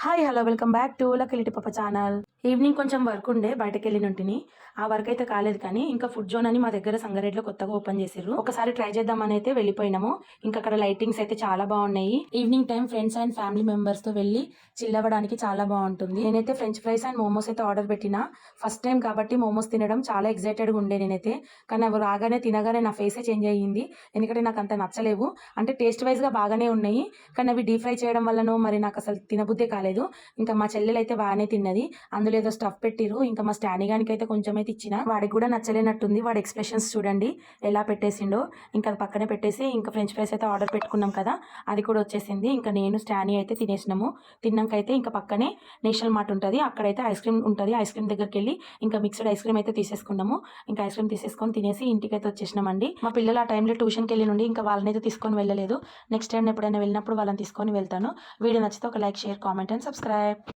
Hi hello welcome back to లక్కలిటి పాప channel. Evening కొంచెం వర్క్ ఉండే బయటకు వెళ్ళినట్టుని. ఆ వర్క్ అయితే కాలేదు, కానీ ఇంకా ఫుడ్ జోన్ అని మా దగ్గర సంగారెడ్డిలో కొత్తగా ఓపెన్ చేసిర్రు. ఒకసారి ట్రై చేద్దామని అయితే వెళ్ళిపోయినాము. ఇంకా అక్కడ లైటింగ్స్ అయితే చాలా బాగున్నాయి. Evening time friends and family members తో వెళ్ళి చిల్ అవ్వడానికి చాలా బాగుంటుంది. నేనైతే ఫ్రెంచ్ ఫ్రైస్ అండ్ మోమోస్ అయితే ఆర్డర్ పెట్టినా. ఫస్ట్ టైం కాబట్టి మోమోస్ తినడం చాలా ఎక్సైటెడ్ గా ఉండే నేనైతే. కానీ అవి రాగానే తినగానే నా ఫేసే చేంజ్ అయ్యింది. ఎందుకంటే నాకు అంత నచ్చలేవు. అంటే టేస్ట్ వైజ్ గా బాగానే ఉన్నాయి, కానీ అవి డీప్ ఫ్రై చేయడం వల్లనో మరి నాకు అసలు తినబుద్దే కాలేదు. ఇంకా మా చెల్లెలు అయితే బాగానే తిన్నది. అందులో ఏదో స్టఫ్ పెట్టిరు. ఇంకా మా స్టానిగానికి అయితే కొంచెం అయితే ఇచ్చిన. వాడికి కూడా నచ్చలేనట్టుంది. వాడి ఎక్స్ప్రెషన్స్ చూడండి ఎలా పెట్టేసిండో. ఇంకా అది పక్కనే పెట్టేసి ఇంకా ఫ్రెంచ్ ఫ్రైస్ అయితే ఆర్డర్ పెట్టుకున్నాం కదా, అది కూడా వచ్చేసింది. ఇంకా నేను స్టానీ అయితే తినేసినాము. తిన్నాకైతే ఇంకా పక్కనే నేషనల్ మార్ట్ ఉంటుంది, అక్కడైతే ఐస్ క్రీమ్ ఉంటుంది. ఐస్ క్రీమ్ దగ్గరికి వెళ్ళి ఇంకా మిక్స్డ్ ఐస్ క్రీమ్ అయితే తీసేసుకున్నాము. ఇంకా ఐస్ క్రీమ్ తీసేసుకొని తినేసి ఇంటికి అయితే వచ్చేసినామండి. మా పిల్లలు ఆ టైంలో ట్యూషన్కి వెళ్ళి నుండి ఇంకా వాళ్ళని అయితే తీసుకొని వెళ్ళలేదు. నెక్స్ట్ టైం ఎప్పుడైనా వెళ్ళినప్పుడు వాళ్ళని తీసుకొని వెళ్తాను. వీడియో నచ్చితే ఒక like, share, comment and subscribe.